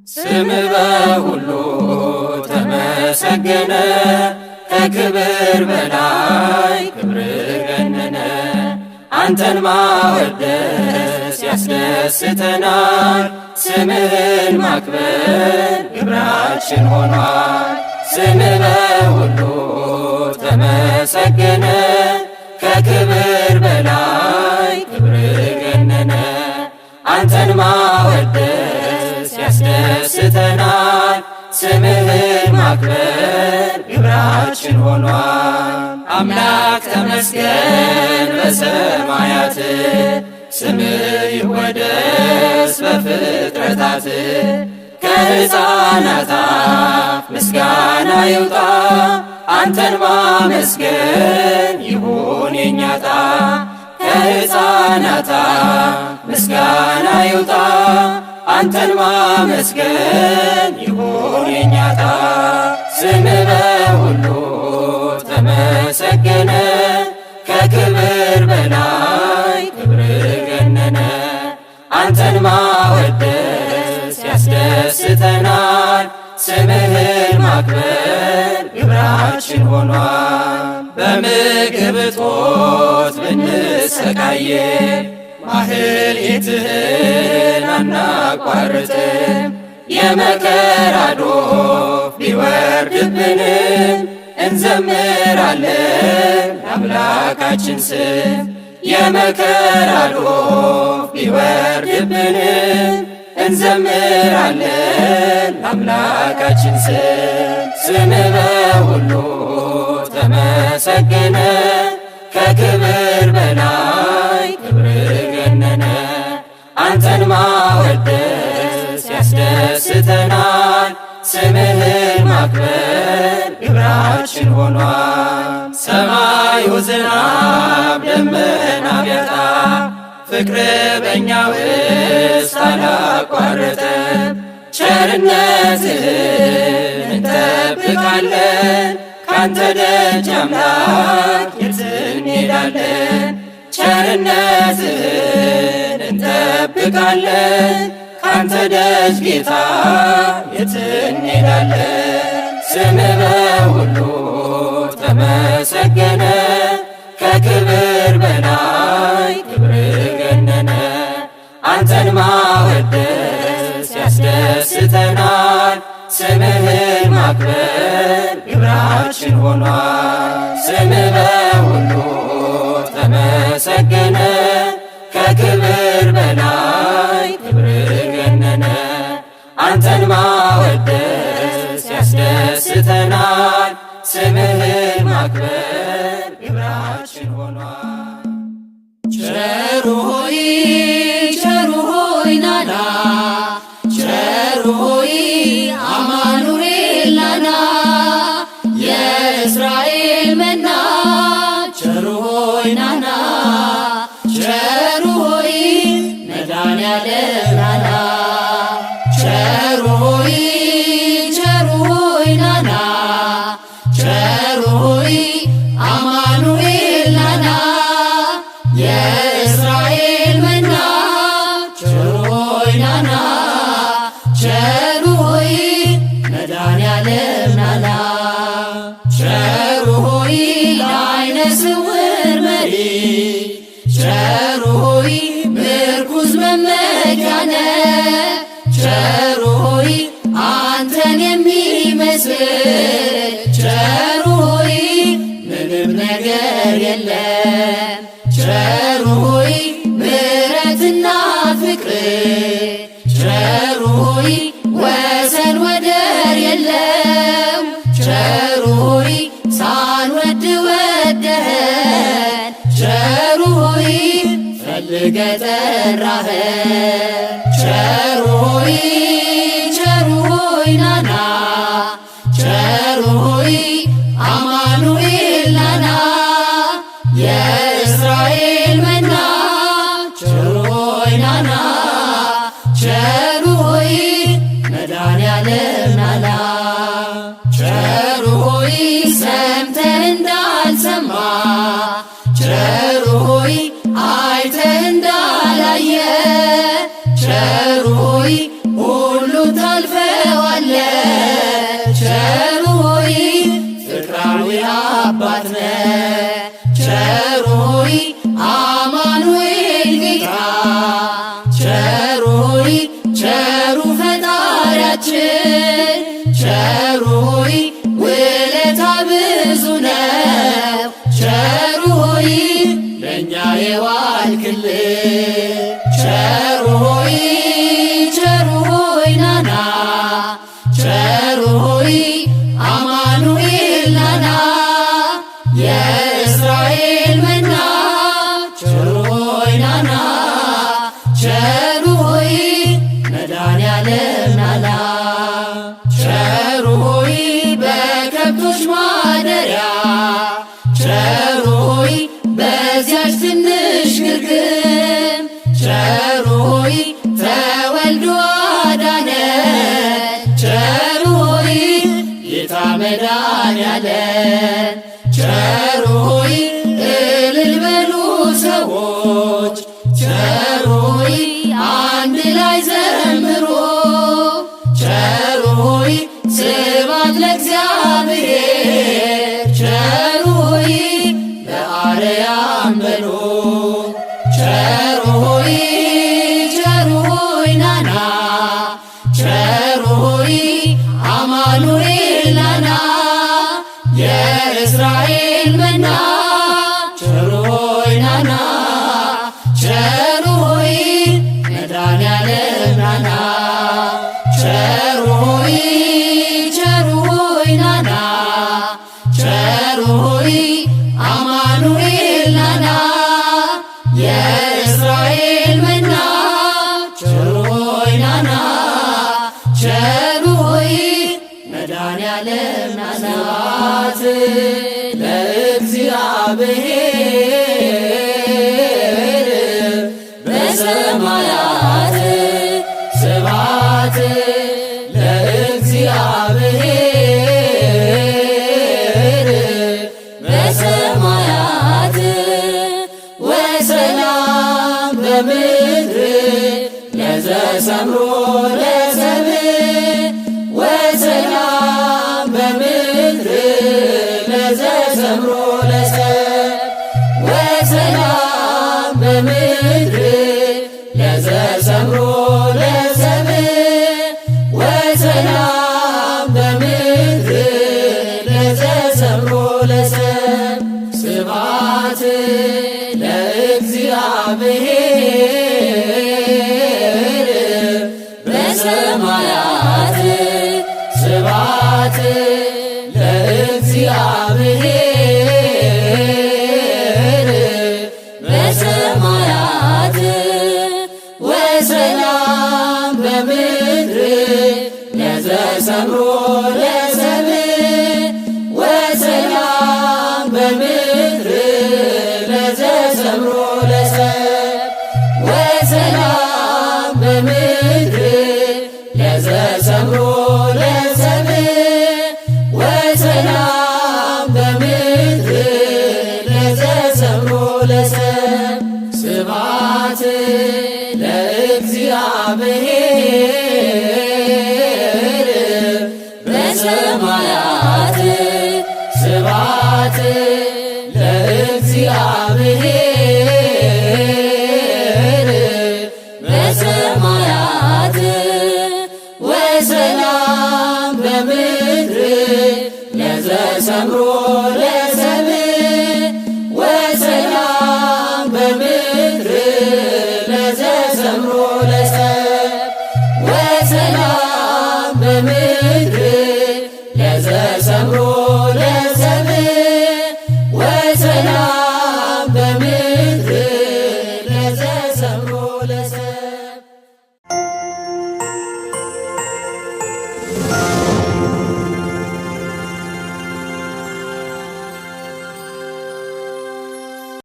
ስምህ በሁሉ ተመሰገነ፣ ከክብር በላይ ክብር ገነነ። አንተን ማወደስ ያስደስተናል፣ ስምህን ማክበር ግብራችን ሆኗል። ስምህ በሁሉ ተመሰገነ፣ ከክብር በላይ ክብር ገነነ። አንተን ማወደስ ያስደስተናል፣ ስምህን ማክበር ግብራችን ሆኗል። አምላክ ተመስገን በሰማያት፣ ስምህ ይወደስ በፍጥረታት። ከሕፃናት አፍ ምስጋና ይውጣ፣ አንተን ማመስገን ይሁን የኛ ዕጣ። ከሕፃናት አፍ ምስጋና ይውጣ፣ አንተን ማመስገን ይሁን የኛ ዕጣ። ስምህ በሁሉ ተመሰገነ፣ ከክብር በላይ ክብር ገነነ። አንተን ማወደስ ያስደስተናል፣ ስምህን ማክበር ግብራችን ሆኗል። በምግብ እጦት ብንሰቃየ ማህሌትህን አናቋርጥም። የመከራ ዶፍ ቢወርድብንም እንዘምራለን አምላካችን ስም። የመከራ ዶፍ ቢወርድብንም እንዘምራለን አምላካችን ስም። ስምህ በሁሉ ተመሰገነ፣ ከክብር በላይ ክብር ገነነ። አንተን ማወደስ ያስደስተናል፣ ስምህን ማክበር ግብራችን ሆኗል። ሰማዩ ዝናብ ደመና ቢያጣ፣ ፍቅር በእኛ ውስጥ አላቋረጠም። ቸርነትህን እንጠብቃለን፣ ካንተ ደጅ አምላክ የት እንሄዳለን? ቸርነትህን እንጠብቃለን፣ ካንተ ደጅ ጌታ የት እንሄዳለን? ስምህ በሁሉ ተመሰገነ፣ ከክብር በላይ ክብር ገነነ። አንተን ማወደስ ያስደስተናል፣ ስምህን ማክበር ግብራችን ሆኗል። ስምህ በሁሉ ተመሰገነ፣ ከክብር በላይ ክብር ገነነ። አንተን ማወደስ ያስደስተናል፣ ስምህን ማክበር ግብራችን ሆኗል። ቸሩ ሆይ ቸሩ ሆይ ናና፣ ቸሩ ሆይ አማኑኤል ናና፣ የእስራኤል መና ቸሩ ሆይ ናና፣ ቸሩ ሆይ መድኃኔዓለም ናና፣ ቸሩ ሆይ ናና፣ ቸሩ ሆይ አማኑኤል ናና፣ የእስራኤል መና ቸሩ ሆይ ናና፣ ቸሩ ሆይ መድኃኔዓለም ናና፣ ቸሩ ሆይ ለዓይነ ስውር መሪ፣ ቸሩ ሆይ ምርኩዝ መመኪያነ፣ ቸሩ ሆይ አንተን የሚመስል፣ ቸሩ ሆይ ምንም ነገር የለም። ቸሩ ሆይ ምሕረትና ፍቅር፣ ቸሩ ሆይ ወሰን ወደር የለው። ቸሩ ሆይ ሳንወድ ወደኸን፣ ቸሩ ሆይ ፈልገህ ጠራኸን። ቸሩ ሆይ ናና፣ ቸሩ ሆይ አማኑኤል ናና፣ የእስራኤል መና ቸሩ ሆይ ናና፣ ቸሩ ሆይ መድኃኔዓለም ናና፣ ቸሩ ሆይ ሰምተህ እንዳልሰማ፣ ቸሩ ሆይ አይተህ እንዳላየ፣ ቸሩ ሆይ ሁሉ ታልፈ አምላካችን ቸሩ ሆይ ውለታ ብዙ ነው። ቸሩ ሆይ ለእኛ የዋልክልን ቸሩ ሆይ ናና ቸሩ ሆይ አማኑኤል ናና የእስራኤል መና ቸሩ ሆይ ናና ቸሩ ሆይ መድኃኔዓለም ናና ቸሩ ሆይ በከብቶች ማደሪያ ቸሩ ሆይ በዚያች ትንሽ ግርግም ቸሩ ሆይ ተወልዶ አዳነን ቸሩ ሆይ ጌታ መድኃኔዓለም ቸሩ ሆይ እልል በሉ ሰዎች ቸሩ ሆይ አንድ ላይ ዘምሮ ቸሩ ሆይ ስብሐት ለእግዚአብሔር ቸሩ ሆይ በአርያም በሎ ቸሩ ሆይ ናና ቸሩ ሆይ አማኑኤል ናና የእስራኤል መና ቸሩ ሆይ ናና ቸሩ ሆይ መድኃኔዓለም ናና ቸሩ ሆይ ናና ቸሩ ሆይ አማኑኤል ናና የእስራኤል መና ቸሩ ሆይ ናና ቸሩ ሆይ መድኃኔዓለም ናና ስብሐት ለእግዚአብሔር በሰማያት ስብሐት ለእግዚአብሔር በሰማያት ወሰላም በምድር ለዘሰምሮ ለሰብእ ወሰላም በምድር ለዘሰምሮ ለሰብእ ወሰላም በምድር ለዘሰምሮ ለሰብእ ወሰላም በምድር ለዘሰምሮ ለሰብእ ስብሐት ለእግዚአብሔር በሰማያት ስብሐት ለእግዚአብሔር በሰማያት ወሰላም በምድር ለዘሰምሮ ለሰብእ ወሰላም በምድር ለዘሰምሮ ለሰብእ ወሰላም በምድር ለዘሰምሮ ለሰብእ ወሰላም በምድር ለዘሰምሮ ለሰብእ ስብሐት ለእግዚአብሔር በሰማያት ስብሐት ለእግዚአብሔር በሰማያት ወሰላም በምድር ለዘሰምሮ ለሰብእ ወሰላም በምድር